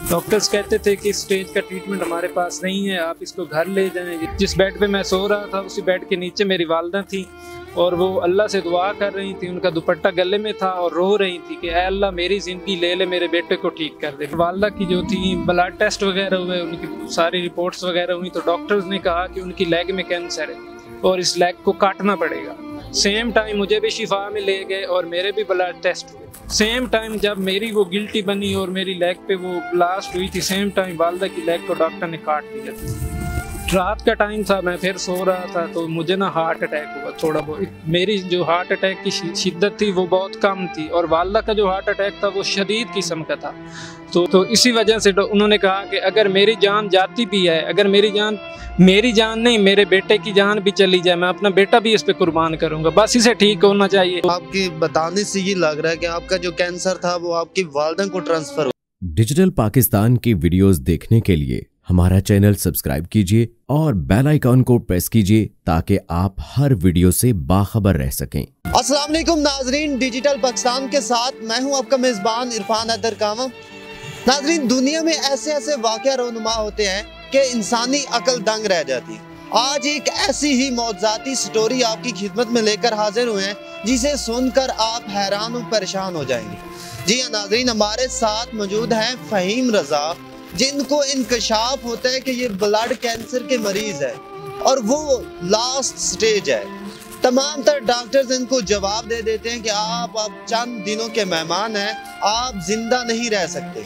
Doctors कहते थे कि इस स्टेज का ट्रीटमेंट हमारे पास नहीं है, आप इसको घर ले जाएं। जिस बेड पे मैं सो रहा था उसी बेड के नीचे मेरी वालदा थी और वो अल्लाह से दुआ कर रही थी। उनका दुपट्टा गले में था और रो रही थी कि ऐ अल्लाह मेरी ज़िंदगी ले ले, मेरे बेटे को ठीक कर दे। वालदा की जो थी ब्लड टेस्ट वगैरह हुए, उनकी सारी रिपोर्ट्स वगैरह हुई तो डॉक्टर्स ने कहा कि उनकी लेग में कैंसर है और इस लेग को काटना पड़ेगा। सेम टाइम मुझे भी शिफा में ले गए और मेरे भी ब्लड टेस्ट हुए। सेम टाइम जब मेरी वो गिल्टी बनी और मेरी लेग पे वो ब्लास्ट हुई थी, सेम टाइम वालदा की लेग को डॉक्टर ने काट दिया था। रात का टाइम था, मैं फिर सो रहा था तो मुझे ना हार्ट अटैक हुआ थोड़ा बहुत। मेरी जो हार्ट अटैक की शिद्दत थी वो बहुत कम थी और वालदा का जो हार्ट अटैक था वो शदीद किस्म का था। तो इसी वजह से उन्होंने कहा कि अगर मेरी जान जाती भी है, अगर मेरी जान नहीं मेरे बेटे की जान भी चली जाए, मैं अपना बेटा भी इस पे कुर्बान करूंगा, बस इसे ठीक होना चाहिए। आपके बताने से ये लग रहा है कि आपका जो कैंसर था वो आपकी वालदा को ट्रांसफर हो। डिजिटल पाकिस्तान की वीडियोस देखने के लिए हमारा चैनल सब्सक्राइब कीजिए और बेल आइकॉन को प्रेस कीजिए ताकि आप हर वीडियो से बाखबर रह सकें। अस्सलाम वालेकुम नाजरीन, डिजिटल पाकिस्तान के साथ मैं हूं आपका मेज़बान इरफान हैदर कामा। नाजरीन, दुनिया में ऐसे ऐसे वाक़या रोनुमा होते हैं कि इंसानी अकल दंग रह जाती है। आज एक ऐसी ही मौजज़ाती स्टोरी आपकी खिदमत में लेकर हाजिर हुए हैं जिसे सुनकर आप हैरान और परेशान हो जाएंगे। जी हाँ नाजरीन, हमारे साथ मौजूद हैं फ़हीम रज़ा, जिनको इंकशाफ होता है कि ये ब्लड कैंसर के मरीज है और वो लास्ट स्टेज है। तमाम तर डॉक्टर्स इनको जवाब दे देते हैं कि आप अब चंद दिनों के मेहमान हैं, आप जिंदा नहीं रह सकते,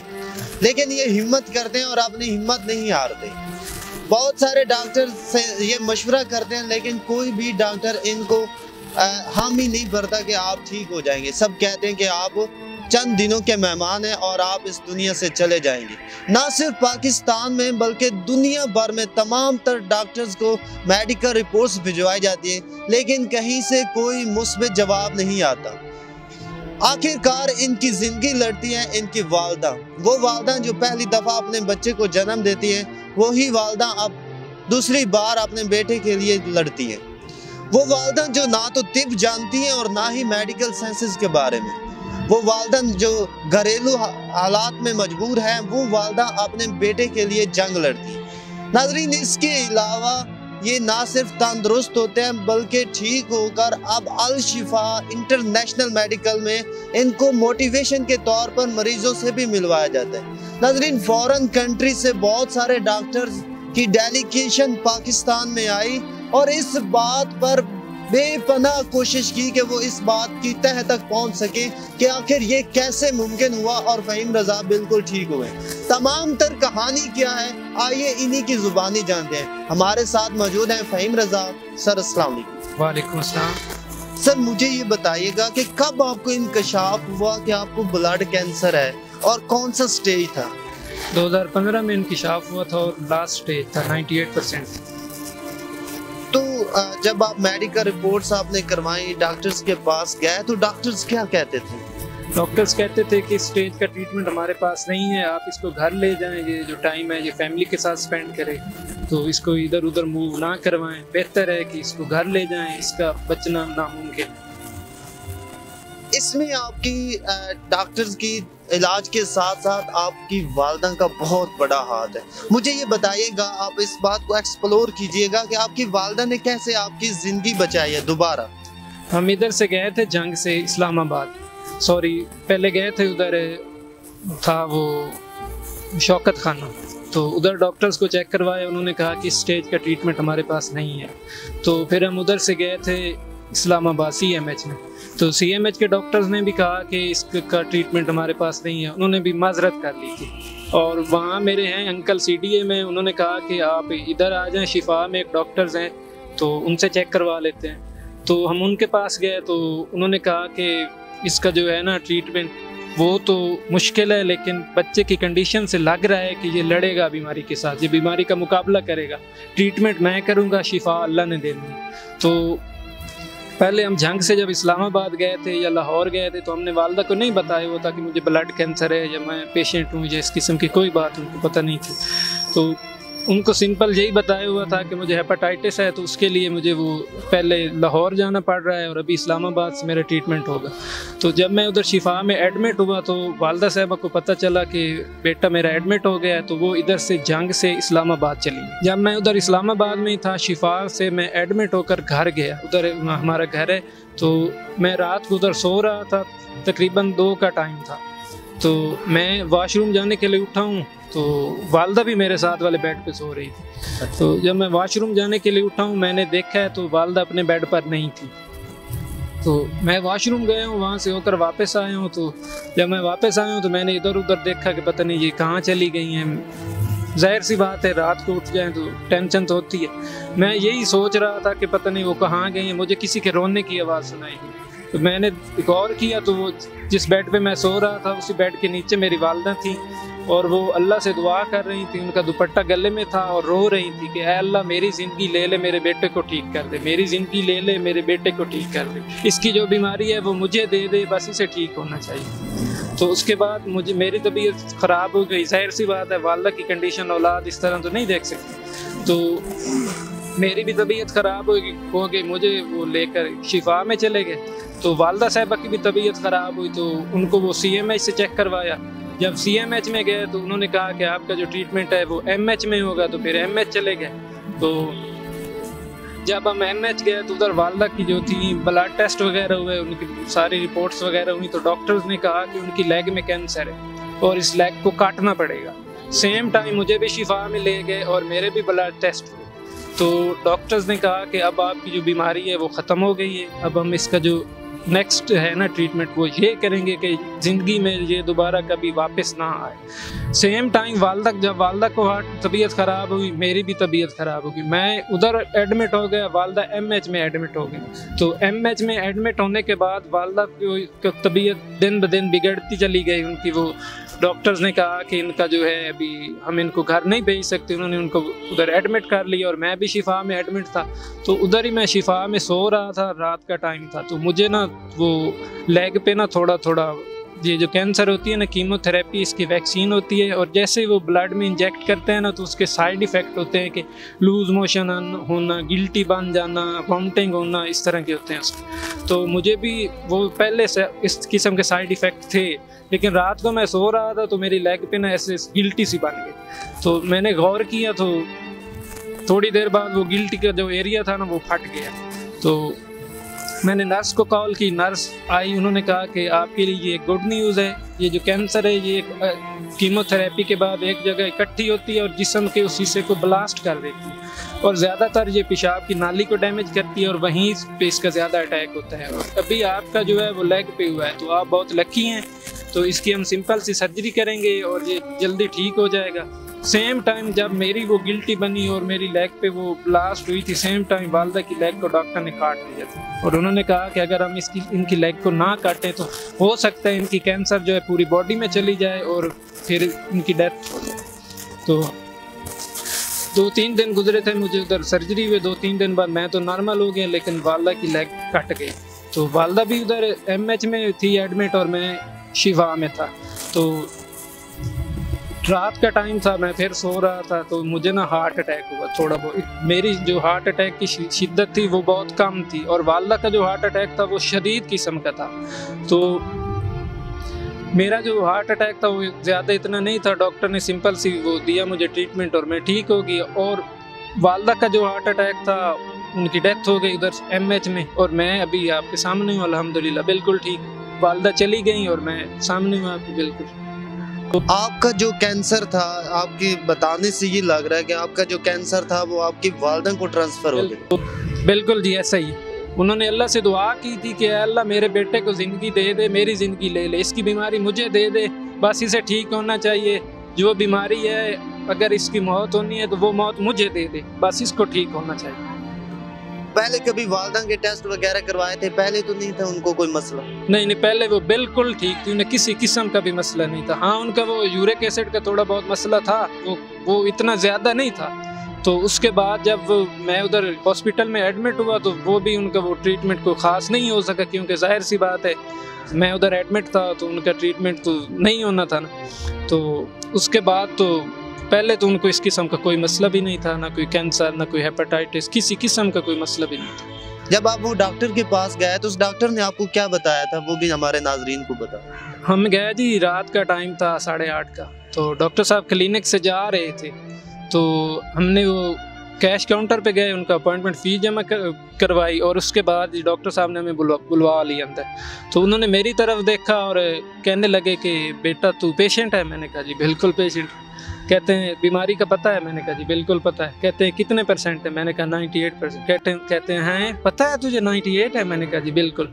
लेकिन ये हिम्मत करते हैं और अपनी हिम्मत नहीं हारते। बहुत सारे डॉक्टर से ये मशवरा करते हैं लेकिन कोई भी डॉक्टर इनको हामी नहीं भरता कि आप ठीक हो जाएंगे। सब कहते हैं कि आप चंद दिनों के मेहमान हैं और आप इस दुनिया से चले जाएंगे। ना सिर्फ पाकिस्तान में बल्कि दुनिया भर में तमाम तर डॉक्टर्स को मेडिकल रिपोर्ट्स भिजवाई जाती है लेकिन कहीं से कोई मुस्बित जवाब नहीं आता। आखिरकार इनकी जिंदगी लड़ती है इनकी वालदा। वो वालदा जो पहली दफ़ा अपने बच्चे को जन्म देती है, वही वालदा अब दूसरी बार अपने बेटे के लिए लड़ती है। वो वालदा जो ना तो तिब जानती है और ना ही मेडिकल साइंसेस के बारे में। वो वालदा जो घरेलू हालात में मजबूर है, वो वालदा अपने बेटे के लिए जंग लड़ती है। नाज़रीन, इसके अलावा ये ना सिर्फ तंदुरुस्त होते हैं बल्कि ठीक होकर अब अल शिफा इंटरनेशनल मेडिकल में इनको मोटिवेशन के तौर पर मरीजों से भी मिलवाया जाता है। नाज़रीन, फॉरेन कंट्री से बहुत सारे डॉक्टर्स की डेलीगेशन पाकिस्तान में आई और इस बात पर बेपनाह कोशिश की कि वो इस बात की तह तक पहुंच सके कि आखिर ये कैसे मुमकिन हुआ और फ़हीम रज़ा बिल्कुल ठीक हुए। तमाम तर कहानी क्या है, आइए इन्हीं की जुबानी जानते हैं। हमारे साथ मौजूद हैं फ़हीम रज़ा। सर अस्सलाम वालेकुम। वालेकुम अस्सलाम। सर, मुझे ये बताइएगा कि कब आपको इंकशाफ हुआ कि आपको ब्लड कैंसर है और कौन सा स्टेज था? 2015 में इंकशाफ हुआ था और लास्ट स्टेज था 98%। तो जब आप मेडिकल रिपोर्ट्स आपने करवाई, डॉक्टर्स के पास गए तो डॉक्टर्स क्या कहते थे? डॉक्टर्स कहते थे कि स्टेज का ट्रीटमेंट हमारे पास नहीं है, आप इसको घर ले जाएं, ये जो टाइम है ये फैमिली के साथ स्पेंड करें, तो इसको इधर उधर मूव ना करवाएं, बेहतर है कि इसको घर ले जाएं, इसका बचना नामुमकिन। इसमें आपकी डॉक्टर्स की इलाज के साथ साथ आपकी वालदा का बहुत बड़ा हाथ है। मुझे ये बताइएगा, आप इस बात को एक्सप्लोर कीजिएगा कि आपकी वालदा ने कैसे आपकी ज़िंदगी बचाई है दोबारा। हम इधर से गए थे जंग से इस्लामाबाद, पहले गए थे, उधर था वो शौकत खाना, तो उधर डॉक्टर्स को चेक करवाया, उन्होंने कहा कि स्टेज का ट्रीटमेंट हमारे पास नहीं है। तो फिर हम उधर से गए थे इस्लामाबाद CMH में, तो CMH के डॉक्टर्स ने भी कहा कि इसका ट्रीटमेंट हमारे पास नहीं है, उन्होंने भी माजरत कर ली थी। और वहाँ मेरे हैं अंकल CDA में, उन्होंने कहा कि आप इधर आ जाएं, शिफा में एक डॉक्टर्स हैं तो उनसे चेक करवा लेते हैं। तो हम उनके पास गए तो उन्होंने कहा कि इसका जो है ना ट्रीटमेंट वो तो मुश्किल है, लेकिन बच्चे की कंडीशन से लग रहा है कि ये लड़ेगा बीमारी के साथ, ये बीमारी का मुकाबला करेगा, ट्रीटमेंट मैं करूँगा, शिफा अल्लाह ने देनी। तो पहले हम जंग से जब इस्लामाबाद गए थे या लाहौर गए थे तो हमने वालदा को नहीं बताया हुआ था कि मुझे ब्लड कैंसर है या मैं पेशेंट हूँ या इस किस्म की कोई बात उनको पता नहीं थी। तो उनको सिंपल यही बताया हुआ था कि मुझे हेपेटाइटिस है, तो उसके लिए मुझे वो पहले लाहौर जाना पड़ रहा है और अभी इस्लामाबाद से मेरा ट्रीटमेंट होगा। तो जब मैं उधर शिफा में एडमिट हुआ तो वालदा साहबा को पता चला कि बेटा मेरा एडमिट हो गया है, तो वो इधर से जंग से इस्लामाबाद चली। जब मैं उधर इस्लामाबाद में ही था, शिफा से मैं एडमिट होकर घर गया, उधर हमारा घर है, तो मैं रात को उधर सो रहा था, तकरीबन 2 का टाइम था। तो मैं वॉशरूम जाने के लिए उठा हूँ, तो वालदा भी मेरे साथ वाले बेड पे सो रही थी। तो जब मैं वॉशरूम जाने के लिए उठा हूँ, मैंने देखा है तो वालदा अपने बेड पर नहीं थी। तो मैं वॉशरूम गया हूँ, वहाँ से होकर वापस आया हूँ। तो जब मैं वापस आया हूँ तो मैंने इधर उधर देखा कि पता नहीं ये कहाँ चली गई हैं। जाहिर सी बात है, रात को उठ जाए तो टेंशन तो होती है। मैं यही सोच रहा था कि पता नहीं वो कहाँ गई हैं। मुझे किसी के रोने की आवाज़ सुनाई दी, तो मैंने गौर किया तो वो जिस बेड पे मैं सो रहा था उसी बेड के नीचे मेरी वालदा थी और वो अल्लाह से दुआ कर रही थी। उनका दुपट्टा गले में था और रो रही थी कि ऐ अल्लाह मेरी ज़िंदगी ले ले, मेरे बेटे को ठीक कर दे, मेरी ज़िंदगी ले ले, मेरे बेटे को ठीक कर दे, इसकी जो बीमारी है वो मुझे दे दे, बस इसे ठीक होना चाहिए। तो उसके बाद मेरी तबीयत ख़राब हो गई। जाहिर सी बात है, वालदा की कंडीशन औलाद इस तरह तो नहीं देख सकती, तो मेरी भी तबीयत ख़राब हो गई। मुझे वो लेकर शिफा में चले गए, तो वालदा साहबा की भी तबीयत ख़राब हुई, तो उनको वो CMH से चेक करवाया। जब CMH में गए तो उन्होंने कहा कि आपका जो ट्रीटमेंट है वो MH में होगा, तो फिर MH चले गए। तो जब हम MH गए तो उधर वालदा की जो थी ब्लड टेस्ट वगैरह हुए, उनकी सारी रिपोर्ट्स वगैरह हुई, तो डॉक्टर्स ने कहा कि उनकी लेग में कैंसर है और इस लेग को काटना पड़ेगा। सेम टाइम मुझे भी शिफा में ले गए और मेरे भी ब्लड टेस्ट हुए, तो डॉक्टर्स ने कहा कि अब आपकी जो बीमारी है वो ख़त्म हो गई है, अब हम इसका जो नेक्स्ट है ना ट्रीटमेंट वो ये करेंगे कि ज़िंदगी में ये दोबारा कभी वापस ना आए। सेम टाइम जब वालदा को तबीयत ख़राब हुई, मेरी भी तबीयत ख़राब होगी। मैं उधर एडमिट हो गया, वालदा MH में एडमिट हो गई। तो MH में एडमिट होने के बाद वालदा की तबीयत दिन ब दिन बिगड़ती चली गई। उनकी वो डॉक्टर्स ने कहा कि इनका जो है अभी हम इनको घर नहीं भेज सकते, उन्होंने उनको उधर एडमिट कर लिया और मैं भी शिफा में एडमिट था। तो उधर ही मैं शिफा में सो रहा था, रात का टाइम था, तो मुझे ना वो लेग पे ना थोड़ा थोड़ा ये जो कैंसर होती है ना, कीमोथेरेपी इसकी वैक्सीन होती है, और जैसे वो ब्लड में इंजेक्ट करते हैं ना तो उसके साइड इफ़ेक्ट होते हैं कि लूज़ मोशन होना, गिल्टी बन जाना, वॉमिटिंग होना, इस तरह के होते हैं उसके। तो मुझे भी वो पहले से इस किस्म के साइड इफ़ेक्ट थे, लेकिन रात को मैं सो रहा था तो मेरी लेग पे ना ऐसे गिल्टी सी बन गई। तो मैंने गौर किया तो थोड़ी देर बाद वो गिल्टी का जो एरिया था ना वो फट गया। तो मैंने नर्स को कॉल की, नर्स आई, उन्होंने कहा कि आपके लिए ये गुड न्यूज़ है, ये जो कैंसर है ये कीमोथेरेपी के बाद एक जगह इकट्ठी होती है और जिस्म के उस हिस्से को ब्लास्ट कर देती है, और ज़्यादातर ये पेशाब की नाली को डैमेज करती है और वहीं पे इसका ज़्यादा अटैक होता है। और अभी आपका जो है वो लेग पे हुआ है, तो आप बहुत लकी हैं, तो इसकी हम सिंपल सी सर्जरी करेंगे और ये जल्दी ठीक हो जाएगा। सेम टाइम जब मेरी वो गिल्टी बनी और मेरी लेग पे वो ब्लास्ट हुई थी, सेम टाइम वालदा की लेग को डॉक्टर ने काट दिया था और उन्होंने कहा कि अगर हम इनकी लेग को ना काटें तो हो सकता है इनकी कैंसर जो है पूरी बॉडी में चली जाए और फिर इनकी डेथ हो जाए। तो 2-3 दिन गुजरे थे मुझे उधर सर्जरी हुए, 2-3 दिन बाद मैं तो नॉर्मल हो गया, लेकिन वालदा की लेग कट गई। तो वालदा भी उधर MH में थी एडमिट और मैं शिफा में था। तो रात का टाइम था, मैं फिर सो रहा था, तो मुझे ना हार्ट अटैक हुआ थोड़ा बहुत। मेरी जो हार्ट अटैक की शिद्दत थी वो बहुत कम थी और वालदा का जो हार्ट अटैक था वो शदीद किस्म का था। तो मेरा जो हार्ट अटैक था वो ज़्यादा इतना नहीं था, डॉक्टर ने सिंपल सी वो दिया मुझे ट्रीटमेंट और मैं ठीक हो गई। और वालदा का जो हार्ट अटैक था उनकी डेथ हो गई उधर MH में, और मैं अभी आपके सामने हूँ अल्हम्दुलिल्लाह बिल्कुल ठीक। वालदा चली गई और मैं सामने हूँ आपको बिल्कुल। तो आपका जो कैंसर था, आपके बताने से ये लग रहा है कि आपका जो कैंसर था वो आपकी वालदा को ट्रांसफ़र हो गया। बिल्कुल जी, ऐसा ही। उन्होंने अल्लाह से दुआ की थी कि अल्लाह मेरे बेटे को ज़िंदगी दे दे, मेरी ज़िंदगी ले ले, इसकी बीमारी मुझे दे दे, बस इसे ठीक होना चाहिए। जो बीमारी है अगर इसकी मौत होनी है तो वो मौत मुझे दे दे, बस इसको ठीक होना चाहिए। पहले कभी वालदा के टेस्ट वगैरह करवाए थे? पहले तो नहीं था उनको कोई मसला? नहीं, पहले वो बिल्कुल ठीक थी, उन्हें किसी किस्म का भी मसला नहीं था। हाँ, उनका वो यूरिक एसिड का थोड़ा बहुत मसला था, वो इतना ज़्यादा नहीं था। तो उसके बाद जब मैं उधर हॉस्पिटल में एडमिट हुआ तो वो भी उनका वो ट्रीटमेंट कोई ख़ास नहीं हो सका, क्योंकि जाहिर सी बात है मैं उधर एडमिट था तो उनका ट्रीटमेंट तो नहीं होना था ना। तो उसके बाद तो पहले तो उनको इस किस्म का कोई मसला भी नहीं था, ना कोई कैंसर, ना कोई हेपेटाइटिस, किसी किस्म का कोई मसला भी नहीं था। जब आप वो डॉक्टर के पास गए तो उस डॉक्टर ने आपको क्या बताया था, वो भी हमारे नाजरीन को बताओ। हम गए जी, रात का टाइम था 8:30 का, तो डॉक्टर साहब क्लिनिक से जा रहे थे, तो हमने वो कैश काउंटर पे गए, उनका अपॉइंटमेंट फ़ी जमा करवाई और उसके बाद डॉक्टर साहब ने हमें बुलवा लिया अंदर। तो उन्होंने मेरी तरफ देखा और कहने लगे कि बेटा तू पेशेंट है। मैंने कहा जी बिल्कुल पेशेंट। कहते हैं बीमारी का पता है? मैंने कहा जी बिल्कुल पता है। कहते हैं कितने % है? मैंने कहा 98%। कहते हैं पता है तुझे 98 है? मैंने कहा जी बिल्कुल।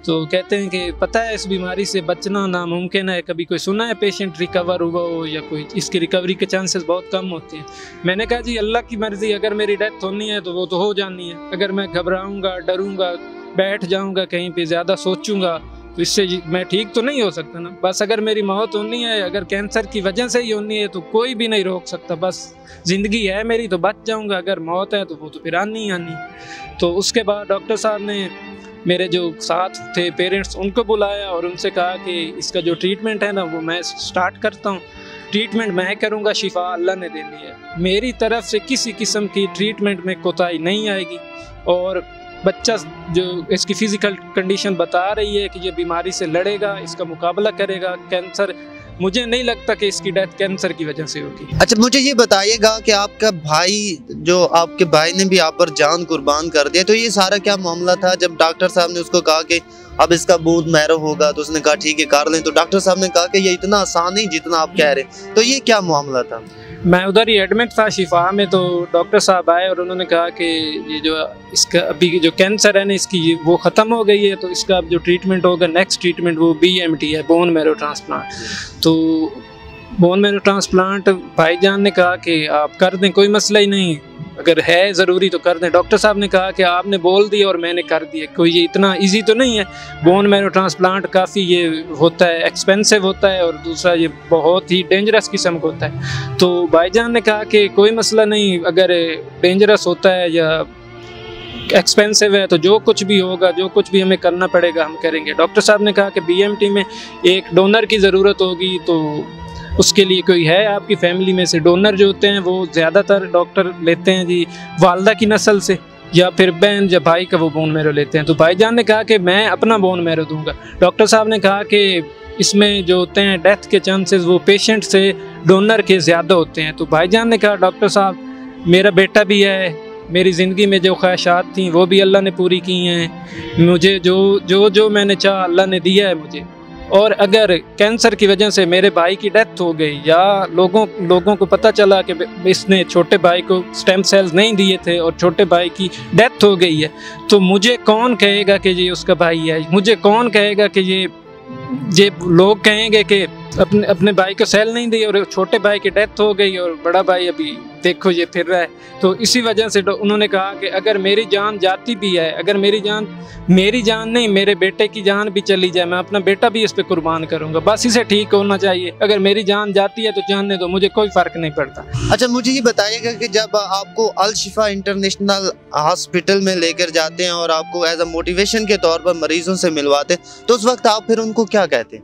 तो कहते हैं कि पता है इस बीमारी से बचना नामुमकिन है, कभी कोई सुना है पेशेंट रिकवर हुआ हो या कोई, इसकी रिकवरी के चांसेस बहुत कम होते हैं। मैंने कहा जी अल्लाह की मर्ज़ी, अगर मेरी डेथ होनी है तो वो तो हो जानी है। अगर मैं घबराऊंगा, डरूंगा, बैठ जाऊंगा कहीं पे, ज़्यादा सोचूंगा तो इससे मैं ठीक तो नहीं हो सकता ना। बस अगर मेरी मौत होनी है, अगर कैंसर की वजह से ही होनी है तो कोई भी नहीं रोक सकता। बस ज़िंदगी है मेरी तो बच जाऊंगा, अगर मौत है तो वो तो फिर आनी आनी। तो उसके बाद डॉक्टर साहब ने मेरे जो साथ थे पेरेंट्स उनको बुलाया और उनसे कहा कि इसका जो ट्रीटमेंट है ना वो मैं स्टार्ट करता हूँ। ट्रीटमेंट मैं करूँगा, शिफा अल्लाह ने देनी है। मेरी तरफ से किसी किस्म की ट्रीटमेंट में कोताही नहीं आएगी। और बच्चा जो इसकी फ़िज़िकल कंडीशन बता रही है कि ये बीमारी से लड़ेगा, इसका मुकाबला करेगा। कैंसर, मुझे नहीं लगता कि इसकी डेथ कैंसर की वजह से होगी। अच्छा मुझे ये बताइएगा कि आपका भाई, जो आपके भाई ने भी आप पर जान कुर्बान कर दिया, तो ये सारा क्या मामला था? जब डॉक्टर साहब ने उसको कहा कि अब इसका बोन मैरो होगा तो उसने कहा ठीक है कर लें, तो डॉक्टर साहब ने कहा कि ये इतना आसान नहीं जितना आप कह रहे, तो ये क्या मामला था? मैं उधर ही एडमिट था शिफा में, तो डॉक्टर साहब आए और उन्होंने कहा कि ये जो इसका अभी जो कैंसर है ना इसकी वो ख़त्म हो गई है, तो इसका अब जो ट्रीटमेंट होगा, नेक्स्ट ट्रीटमेंट वो BMT है, बोन मैरो ट्रांसप्लांट। तो बोन मैरो ट्रांसप्लांट भाईजान ने कहा कि आप कर दें, कोई मसला ही नहीं, अगर है ज़रूरी तो कर दें। डॉक्टर साहब ने कहा कि आपने बोल दिया और मैंने कर दिया, कोई ये इतना इजी तो नहीं है। बोन मैरो ट्रांसप्लांट काफ़ी ये होता है, एक्सपेंसिव होता है, और दूसरा ये बहुत ही डेंजरस किस्म का होता है। तो भाईजान ने कहा कि कोई मसला नहीं, अगर डेंजरस होता है या एक्सपेंसिव है तो जो कुछ भी होगा, जो कुछ भी हमें करना पड़ेगा हम करेंगे। डॉक्टर साहब ने कहा कि BMT में एक डोनर की ज़रूरत होगी, तो उसके लिए कोई है आपकी फैमिली में से? डोनर जो होते हैं वो ज़्यादातर डॉक्टर लेते हैं जी वालदा की नस्ल से, या फिर बहन या भाई का वो बोन मैरो लेते हैं। तो भाईजान ने कहा कि मैं अपना बोन मैरो दूंगा। डॉक्टर साहब ने कहा कि इसमें जो होते हैं डेथ के चांसेस वो पेशेंट से डोनर के ज़्यादा होते हैं। तो भाईजान ने कहा डॉक्टर साहब मेरा बेटा भी है, मेरी ज़िंदगी में जो ख्वाहिशात थी वो भी अल्लाह ने पूरी की हैं, मुझे जो मैंने चाहा अल्लाह ने दिया है मुझे। और अगर कैंसर की वजह से मेरे भाई की डेथ हो गई या लोगों को पता चला कि इसने छोटे भाई को स्टेम सेल्स नहीं दिए थे और छोटे भाई की डेथ हो गई है, तो मुझे कौन कहेगा कि ये उसका भाई है? मुझे कौन कहेगा कि ये लोग कहेंगे कि अपने भाई को सेल नहीं दी और छोटे भाई की डेथ हो गई और बड़ा भाई अभी देखो ये फिर रहा है। तो इसी वजह से उन्होंने कहा कि अगर मेरी जान जाती भी है, अगर मेरी जान नहीं, मेरे बेटे की जान भी चली जाए, मैं अपना बेटा भी इस पे कुर्बान करूंगा, बस इसे ठीक होना चाहिए। अगर मेरी जान जाती है तो जानने दो, मुझे कोई फ़र्क नहीं पड़ता। अच्छा मुझे ये बताइएगा कि जब आपको अल शिफा इंटरनेशनल हॉस्पिटल में लेकर जाते हैं और आपको एज अ मोटिवेशन के तौर पर मरीजों से मिलवाते हैं, तो उस वक्त आप फिर उनको क्या कहते हैं?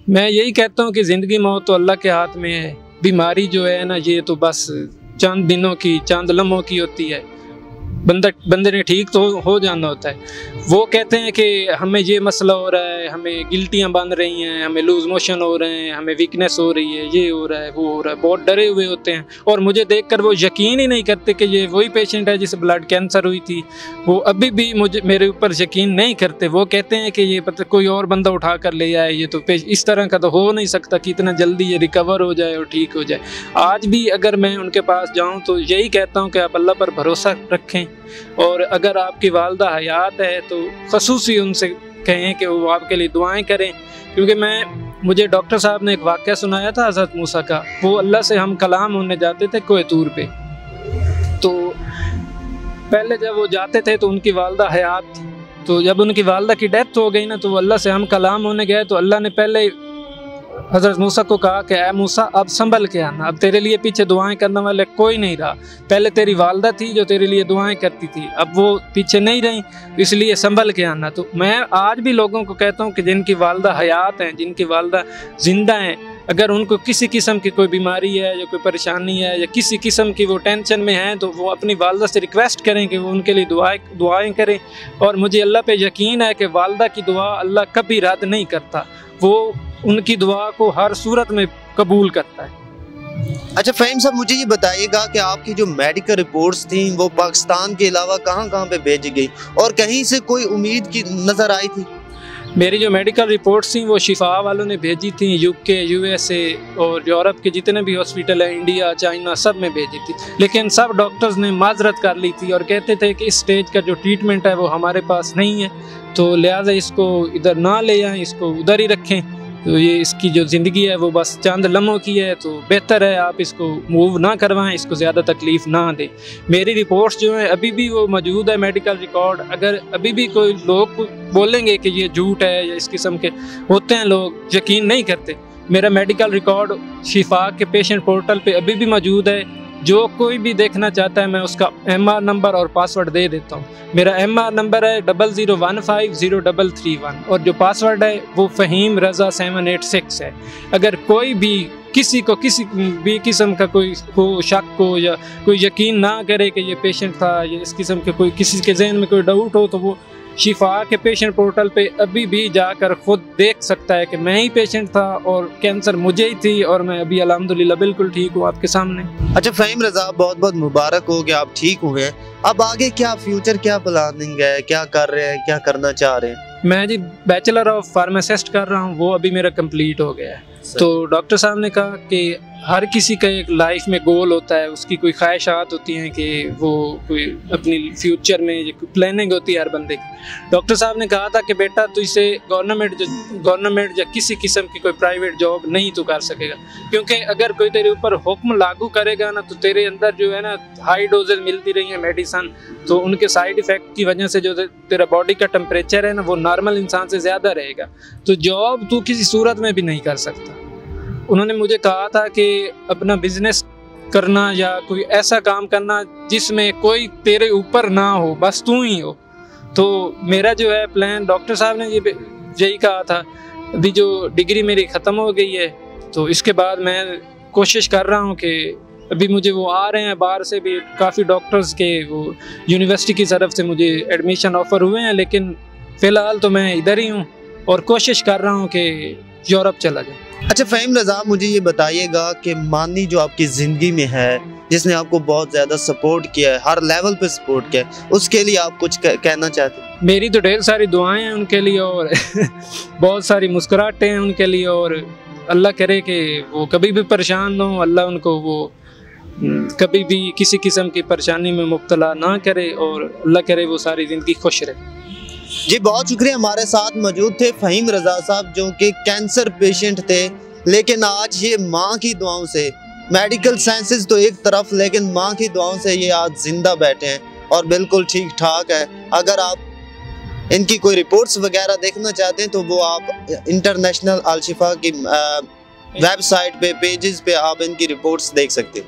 मैं यही कहता हूँ कि ज़िंदगी मौत तो अल्लाह के हाथ में है। बीमारी जो है ना ये तो बस चंद दिनों की, चंद लम्हों की होती है। बंदे ने ठीक तो हो जाना होता है। वो कहते हैं कि हमें ये मसला हो रहा है, हमें गिल्टियाँ बन रही हैं, हमें लूज़ मोशन हो रहे हैं, हमें वीकनेस हो रही है, ये हो रहा है, वो हो रहा है। बहुत डरे हुए होते हैं और मुझे देखकर वो यकीन ही नहीं करते कि ये वही पेशेंट है जिसे ब्लड कैंसर हुई थी। वो अभी भी मेरे ऊपर यकीन नहीं करते। वो कहते हैं कि ये पता कोई और बंदा उठा कर ले आए, ये तो इस तरह का तो हो नहीं सकता कि इतना जल्दी ये रिकवर हो जाए और ठीक हो जाए। आज भी अगर मैं उनके पास जाऊँ तो यही कहता हूँ कि आप अल्लाह पर भरोसा रखें, और अगर आपकी वालदा हयात है तो ख़ुसूसी उनसे कहें कि वो आपके लिए दुआएं करें। क्योंकि मुझे डॉक्टर साहब ने एक वाक़या सुनाया था हज़रत मूसा का। वो अल्लाह से हम कलाम होने जाते थे कोह तूर पे, तो पहले जब वो जाते थे तो उनकी वालदा हयात थी। तो जब उनकी वालदा की डेथ हो गई ना, तो अल्लाह से हम कलाम होने गए तो अल्लाह ने पहले हज़रत मूसा को कहा कि ऐ मूसा अब संभल के आना, अब तेरे लिए पीछे दुआएं करने वाले कोई नहीं रहा। पहले तेरी वालदा थी जो तेरे लिए दुआएं करती थी, अब वो पीछे नहीं रही, इसलिए संभल के आना। तो मैं आज भी लोगों को कहता हूँ कि जिनकी वालदा हयात हैं, जिनकी वालदा ज़िंदा हैं, अगर उनको किसी किस्म की कोई बीमारी है या कोई परेशानी है या किसी किस्म की वो टेंशन में हैं तो वो अपनी वालदा से रिक्वेस्ट करें कि वो उनके लिए दुआएं करें। और मुझे अल्लाह पे यकीन है कि वालदा की दुआ अल्लाह कभी रद्द नहीं करता, वो उनकी दुआ को हर सूरत में कबूल करता है। अच्छा फ़हीम साहब, मुझे ये बताइएगा कि आपकी जो मेडिकल रिपोर्ट्स थी वो पाकिस्तान के अलावा कहाँ कहाँ पे भेजी गई और कहीं से कोई उम्मीद की नज़र आई थी? मेरी जो मेडिकल रिपोर्ट्स थी वो शिफा वालों ने भेजी थी, यूके, यूएसए और यूरोप के जितने भी हॉस्पिटल हैं, इंडिया, चाइना, सब में भेजी थी। लेकिन सब डॉक्टर्स ने माजरत कर ली थी और कहते थे कि इस स्टेज का जो ट्रीटमेंट है वो हमारे पास नहीं है, तो लिहाजा इसको इधर ना ले आएँ, इसको उधर ही रखें। तो ये इसकी जो ज़िंदगी है वो बस चंद लम्हों की है, तो बेहतर है आप इसको मूव ना करवाएं, इसको ज़्यादा तकलीफ़ ना दें। मेरी रिपोर्ट्स जो हैं अभी भी वो मौजूद है मेडिकल रिकॉर्ड। अगर अभी भी कोई लोग बोलेंगे कि ये झूठ है या इस किस्म के होते हैं, लोग यकीन नहीं करते। मेरा मेडिकल रिकॉर्ड शिफा के पेशेंट पोर्टल पे अभी भी मौजूद है। जो कोई भी देखना चाहता है मैं उसका MR नंबर और पासवर्ड दे देता हूँ। मेरा MR नंबर है 00150331 और जो पासवर्ड है वो फ़हीम रज़ा 786 है। अगर कोई भी किसी को किसी भी किस्म का कोई हो शक हो या कोई यकीन ना करे कि ये पेशेंट था या इस किस्म के कोई किसी के जहन में कोई डाउट हो, तो वो शिफा के पेशेंट पोर्टल पे अभी भी जाकर खुद देख सकता है कि मैं ही पेशेंट था और कैंसर मुझे ही थी और मैं अभी अल्हम्दुलिल्लाह बिल्कुल ठीक हूँ आपके सामने। अच्छा फ़हीम रज़ा, बहुत बहुत मुबारक हो कि आप ठीक हुए हैं। अब आगे क्या फ्यूचर, क्या प्लानिंग है, क्या कर रहे हैं, क्या करना चाह रहे हैं? मैं जी बैचलर ऑफ फार्मासिस्ट कर रहा हूँ, वो अभी मेरा कंप्लीट हो गया है। तो डॉक्टर साहब ने कहा कि हर किसी का एक लाइफ में गोल होता है, उसकी कोई ख्वाहिशात होती हैं कि वो कोई अपनी फ्यूचर में प्लानिंग होती है हर बंदे की। डॉक्टर साहब ने कहा था कि बेटा तो इसे गवर्नमेंट या किसी किस्म की कोई प्राइवेट जॉब नहीं तो कर सकेगा, क्योंकि अगर कोई तेरे ऊपर हुक्म लागू करेगा ना तो तेरे अंदर जो है ना हाई डोजेज मिलती रही है मेडिसन, तो उनके साइड इफ़ेक्ट की वजह से जो तेरा बॉडी का टेम्परेचर है ना वो नॉर्मल इंसान से ज़्यादा रहेगा, तो जॉब तू किसी सूरत में भी नहीं कर सकता। उन्होंने मुझे कहा था कि अपना बिजनेस करना या कोई ऐसा काम करना जिसमें कोई तेरे ऊपर ना हो, बस तू ही हो। तो मेरा जो है प्लान, डॉक्टर साहब ने यही कहा था। अभी जो डिग्री मेरी ख़त्म हो गई है तो इसके बाद मैं कोशिश कर रहा हूँ कि अभी मुझे वो आ रहे हैं बाहर से भी काफ़ी डॉक्टर्स के, वो यूनिवर्सिटी की तरफ से मुझे एडमिशन ऑफ़र हुए हैं, लेकिन फ़िलहाल तो मैं इधर ही हूँ और कोशिश कर रहा हूँ कि यूरोप चला जाए। अच्छा फ़हीम रज़ा, मुझे ये बताइएगा कि मानी जो आपकी ज़िंदगी में है, जिसने आपको बहुत ज़्यादा सपोर्ट किया है, हर लेवल पे सपोर्ट किया है, उसके लिए आप कुछ कहना चाहते हैं? मेरी तो ढेर सारी दुआएं हैं उनके लिए और बहुत सारी मुस्कुराहटें हैं उनके लिए, और अल्लाह करे कि वो कभी भी परेशान ना हो, अल्लाह उनको वो कभी भी किसी किस्म की परेशानी में मुब्तला ना करे और अल्लाह करे वो सारी ज़िंदगी खुश रहे। जी बहुत शुक्रिया। हमारे साथ मौजूद थे फ़हीम रज़ा साहब, जो कि कैंसर पेशेंट थे, लेकिन आज ये माँ की दुआओं से, मेडिकल साइंसेस तो एक तरफ, लेकिन माँ की दुआओं से ये आज जिंदा बैठे हैं और बिल्कुल ठीक ठाक है। अगर आप इनकी कोई रिपोर्ट्स वगैरह देखना चाहते हैं तो वो आप इंटरनेशनल अल शिफा की वेबसाइट पे, पेजेस पे आप इनकी रिपोर्ट्स देख सकते हैं।